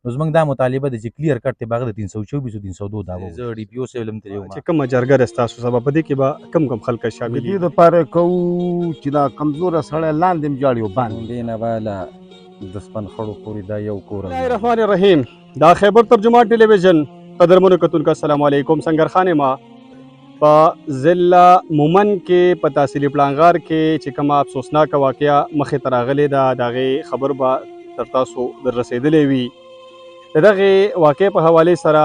نو زموږ دا مطالبه ده چې کلیر کټ دی باغ د 324 302 دا و زه ډي پی او صاحب لم تللی وم چې کومه جرګه ده ستاسو سبا په دې کې به کم خلک د شامل دې دپاره کوو چې دا کمزوره سړی لاندې هم جاړي او باندې دې نه بالا د سپن خړو پورې دا یو کور بسم الله الرحمن الرحیم دا خیبر ترجمان ټیلی ویژن قدرمنو کتونکو السلام علیکم سنگر خان ما په ضلع مومن کې په تحصیلي پلانغار کې چې کومه افسوسناکه واقعه مخې ته راغلې ده د هغې خبر به تر تاسو در رسېدلی وي د دغې واقعې په حوالې سره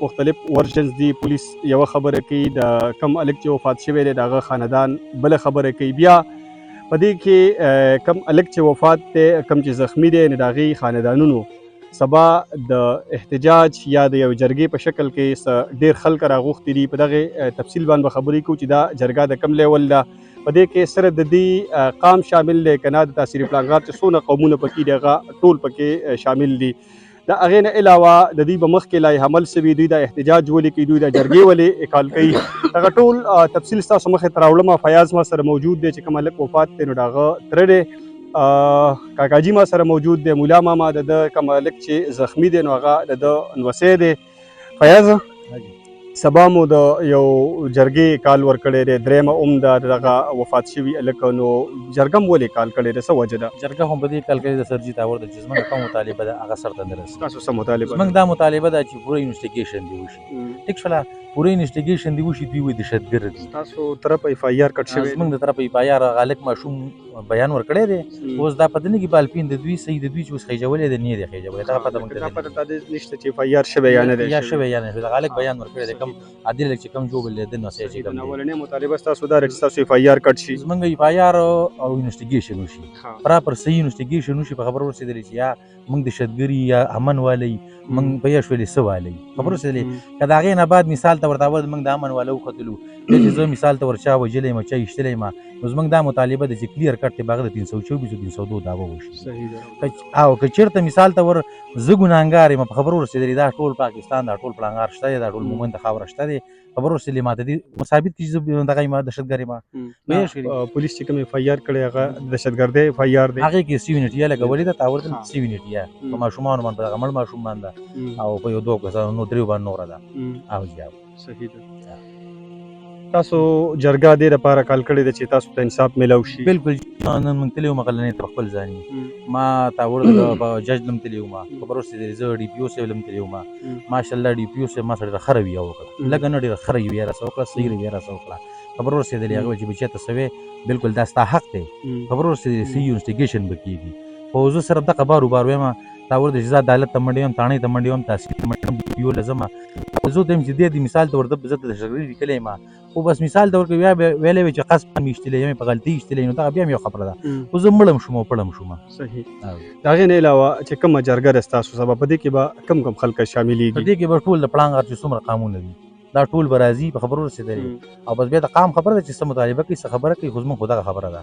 مختلف ورژنز دي. پولیس یوه خبره کوي، د کم هلک چې وفات شوی دی د هغه خاندان بله خبره کوي، بیا په دې کې کم هلک چې وفات دی کم چې زخمی دی نو د هغې خاندانونو سبا د احتجاج یا د یو جرګې په شکل کې ډېر خلک راغوښتي دي. په دغې تفصیل باندې به خبرې کوو چې دا جرګه د کم لیول ده، په دې کې سره د دې قام شامل دی که نه د تحصیلي پلانغار چې څونه قومونه پکې دي هغه ټول پکې شامل دي. د هغې نه علاوه د دوی به مخکې لایحه عمل سوي، دوی دا احتجاج ولې کوي، دوی دا جرګې ولې اکال کوي، دغه ټول تفصیل ستاسو مخې ته راوړم. فیاض ما سره موجود دی چې کوم هلک وفات دی نو د هغه تره دی، کاکاجي ما سره موجود دی، مولا ماما د ده کوم هلک چې زخمی دی نو هغه د ده نوسی دی. فیاض سبا مو د یو جرګې کال ورکړی دی، درېیمه هم د دغه وفات شوي هلک، نو جرګه م ولې کال کړې ده، څه وجه ده؟ جرګه خو په دې کال کې د سرجیت آور ده چې زموږ کوم مطالبه ده هغه سرته نه رسي. تاسو څه مطالبه ده؟ زموږ دا مطالبه ده چې پوره انویسټیګیشن دی وشي. ټیک شوله، پوره انویسټیګیشن دی وشي. دوی وایي دهشتګرد دي. تاسو طرف ایف آی آر کټ شوی؟ زموږ د طرفه ایف آی آر هغه هلک ماشوم بیان ورکړی دی. اوس دا پته نه کي بالپین د دوی صحیح د دوی چې اوس خیجولی دی نه دی خیجولی، دغه پته موږ ته دا پته تاسې نشته چې ایف آی آر شوی یا نه دی یا شوی یا نه شوی. دغه هلک بیان ورکړی دی، کوم عادل هلک چې کوم جوبل دی د نوسی چې کوم دی. اولنۍ مطالبه ستاسو دا ده چې ستاسو ایف آی آر کټ شي؟ زموږ ایف آی آر او انویسټیګیشن وشي، پراپر صحیح انویسټیګیشن وشي. په خبره ورسېدلې چې یا موږ دهشتګري یا امن والی موږ په یا شولې څه والی خبره ورسېدلې. که د هغې نه بعد مثال ته ورته اول موږ د امن والا وختلو، بیا چې زه مثال ته ور چا وژلی یم چا ایشتلی یم، نو زموږ دا مطالبه ده چې کلیر کټ دی باغ د 324 302 دعوه وشي. او که چېرته مثال ته ور زه ګناهګار یم په خبره ورسېدلې دا ټول پاکستان دا ټول پلانغار شته دی دا ټول مومن د خاوره شته دی، خبره ورسېدلې ما ته دې ثابت کړي چې زه دغه یم دهشتګر یم. پولیس چې کوم ایف آی آر کړی هغه د دهشتګردۍ ایف آی آر دی، هغې کې سی یونټ یا لګولې ده تا ورته سی یونټ یا په ماشومانو باندې په دغه مړ ماشوم باندې او په یو دوه کسانو نو دریو باندې نوره ده. او جی صحیح ده. تاسو جرګه دې لپاره کال کړې ده چې تاسو ته انصاف میلاو شي؟ بالکل. نن موږ تللي وو غلنۍ ته خپل ځاني ما تا وړل په جج لم تللي وم، خبره ورسېدلې زه ډي پي او صاحب لم تللي وم. ماشاءالله ډي پي او صاحب ما سره ډېره ښه رویه وکړه، لږه نه ډېره ښه رویه راسره وکړه، صحیح رویه راسره وکړه. خبره ورسېدلې هغه ویل چې بچیه ته څه وې، بالکل دا ستا حق دی. خبره ورسېدلې صحیح انویسټیګیشن به کېږي. خو زه صرف دغه بار وایم تا ورته چې زه عدالت ته منډې یم، تاڼۍ ته منډې یم، تحصیل ته منډې یم، ډي پي او له ځمه زه ورته وایم چې دې مثال ته ورته زه ته دهشتګري لیکلی یم، خو بس مثال ته ورکوي بیا ویلی وی چې قصد مې ایشتلی یم په غلطۍ ایشتلی نو دغه بیا هم یو خبره ده، خو زه مړم شوم او پړم شوم. صحیح. د هغې نه علاوه چې کومه جرګه ده ستاسو سبا په دې کې به کم خلک په شاملېږي؟ دې کې به ټول د پلانغار چې څومره قامونه دي دا ټول به راځي. په خبرو رسېدلې او بس بیا د قام خبره ده چې څه مطالبه کوي څه خبره کوي، خو زموږ خو دغه خبره ده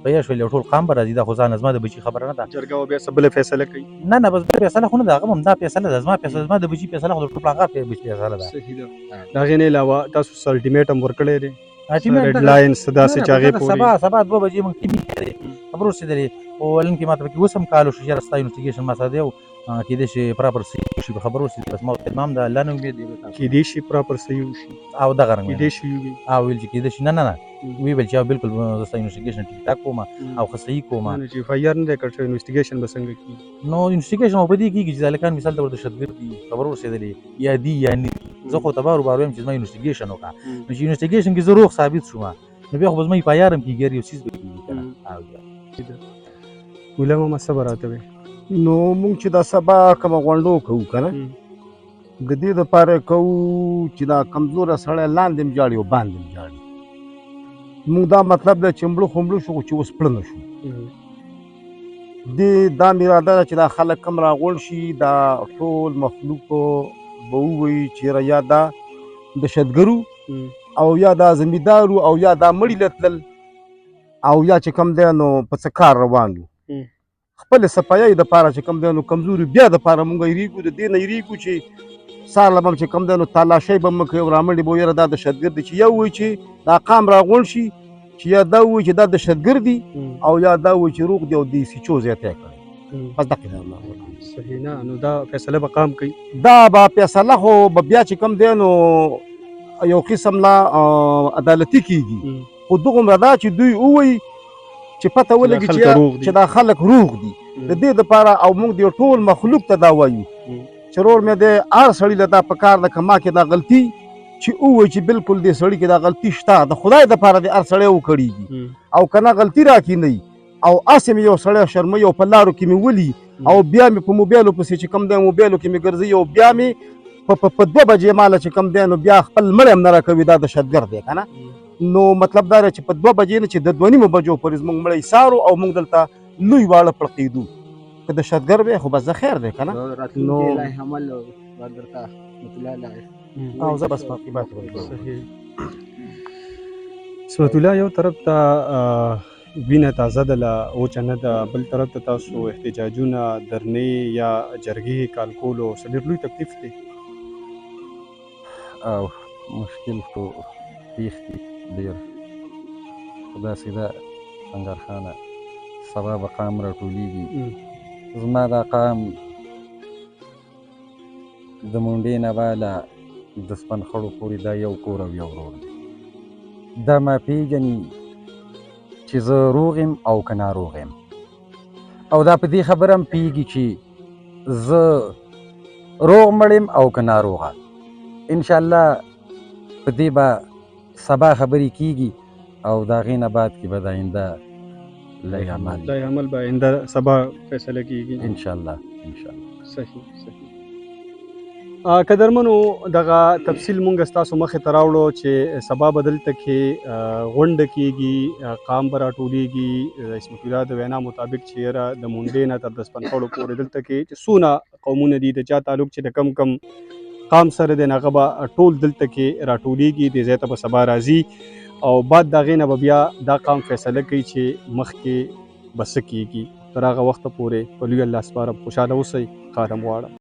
په یا شولې ټول قام به راځي. دا خو ځان زما د بچي خبره نه ده. جرګه به بیا څه بله فیصله کوي؟ نه بس بیا فیصله خو نه ده، هغه هم دا فیصله ده زما فیصله، زما د بچي فیصله خو د ټول پلانغار فیصله ده. صحیح ده. د هغې نه علاوه تاسو څه الټیمیټم ورکړی دی؟ ریډ لاین څه داسې چې هغې پورې سبا 2 بجې موږ ټیمینګ کړی، خبره ورسېدلې خو ولن کې ما ته پکې اوس هم کال وشو چې ستا انویسټیګیشن ما سره دی او کېدای شي پراپر صحیح شي. په خبره ورسېدلې بس ما ورته امام د الله نه امید دی کېدای شي پراپر صحیح وشي او دغه رنګ کېدای شي وي او ویل چې کېدای شي نه وی ویل چې بالکل زه ستا انویسټیګیشن ټیک ټاک کوم او ښه صحیح کوم. چې ایف آی آر نه دی کړ شوی انویسټیګیشن به څنګه کېږي؟ نو انویسټیګیشن به په دې کېږي چې هلکان مثال ته ورته دهشتګرد دي، خبره ورسېدلې یا دي یا نه دي. زه خو ته بار وایم چې زما انویسټیګیشن وکړه، نو چې انویسټیګیشن کې زه روغ ثابت شوم نو بیا خو به زما ایف آی آر هم کېږي یو څیز به کېږي که نه. مولا ماما څه به راته وایي؟ نو موږ چې دا سبا کومه غونډو کوو که نه د دې دپاره کوو چې دا کمزوره سړی لاندې هم جاړي او باندې هم جاړي. موږ دا مطلب دی چې مړه خو مړه شو خو چې اوس پړه نه شو. دا مې اراده ده چې دا خلک کم راغونډ شي، دا ټول مخلوق به ووایي چې یا دا دهشتګرو او یا دا زمیندارو او یا دا مړي له تلل او یا چې کوم دی نو په څه کار روان وو. خپلې صفایۍ دپاره چې کوم دی نو کمزوري بیا دپاره مونږ یېرېږو، د دې نه یېرېږو چې سهار له به هم چې کوم دی نو تالاشۍ به مه کوي او رامنډې به یاره دا دهشتګرد دی. چې یا ووایي چې دا قام راغونډ شي چې یا دا ووایي چې دا دهشتګرد دي او یا دا ووایي چې روغ دی او د سیچو زیاتی کړی. بس دقیقه الله صحیح نه نو دا فیصله به قام کوي دا به فیصله خو به بیا چې کوم دی نو یو قسم لا عدالتي کیږي خو دغومره دا چې دوی ووایي چې پته ولګي چې دا خلک روغ دي د دې دپاره او موږ د ټول مخلوق ته دا وایو چې رور مې دی هر سړي له دا په کار ده که ما کې دا غلطي چې ووایي چې بالکل دې سړي کې دا غلطي شته د خدای دپاره دې هر سړی وکړېږي او که نه غلطي راکې نه او هسې مې یو سړی شرموي او په لارو کې مې ولي او بیا مې په موبایلو پسې چې کوم دی موبایلو کې مې ګرځوي او بیا مې په 2 بجې ماله چې کوم دی نو بیا خپل مړی هم نه راکوي دا دهشتګرد دی که نه نو مطلب دا دی چې په 2 بجې نه چې د 2:30 بجو پورې زموږ مړی سارو او موږ دلته لوی واړه پړقېدو که دهشتګرد دی خو بس د خیر دی که نه نو او زه بس باقي صفت الله یو طرف ته وینه تازه ده له اوچه نه ده بل طرف ته تاسو احتجاجونه درنې یا جرګې کالکولو څه ډېر لوی تکلیف دی او مشکل خو پیښ دي ډېر خو داسې ده سنګر خانه سبا به قام راټولېږي زما دا قام د مونډې نه باله د سپن خړو پورې دا یو کور او یو ورور دی دا ما پېژني چې زه روغ یم او که ناروغ یم او دا په دې خبره هم پوهېږي چې زه روغ مړ یم او که ناروغه انشاءالله په دې به سبا خبرې کېږي او د هغې نه بعد کې به د آینده لږ عمل دا عمل به آینده سبا فیصله کېږي انشاءالله صحیح قدرمنو دغه تفصیل مونږ ستاسو مخې ته راوړو چې سبا به دلته کې غونډه کېږي قام به راټولېږي اسمت الله د وینا مطابق چې یاره د مونډې نه تر د سپنخړو پورې دلته کې چې څونه قومونه دي د چا تعلق چې د کم قام سره دی هغه به ټول دلته کې راټولېږي دې ځای ته به سبا راځي او بعد د هغې نه به بیا دا قام فیصله کوي چې مخکې به څه کېږي تر هغه وخته پورې په لوی الله سپارم خوشحاله اوسئ قدم غواړم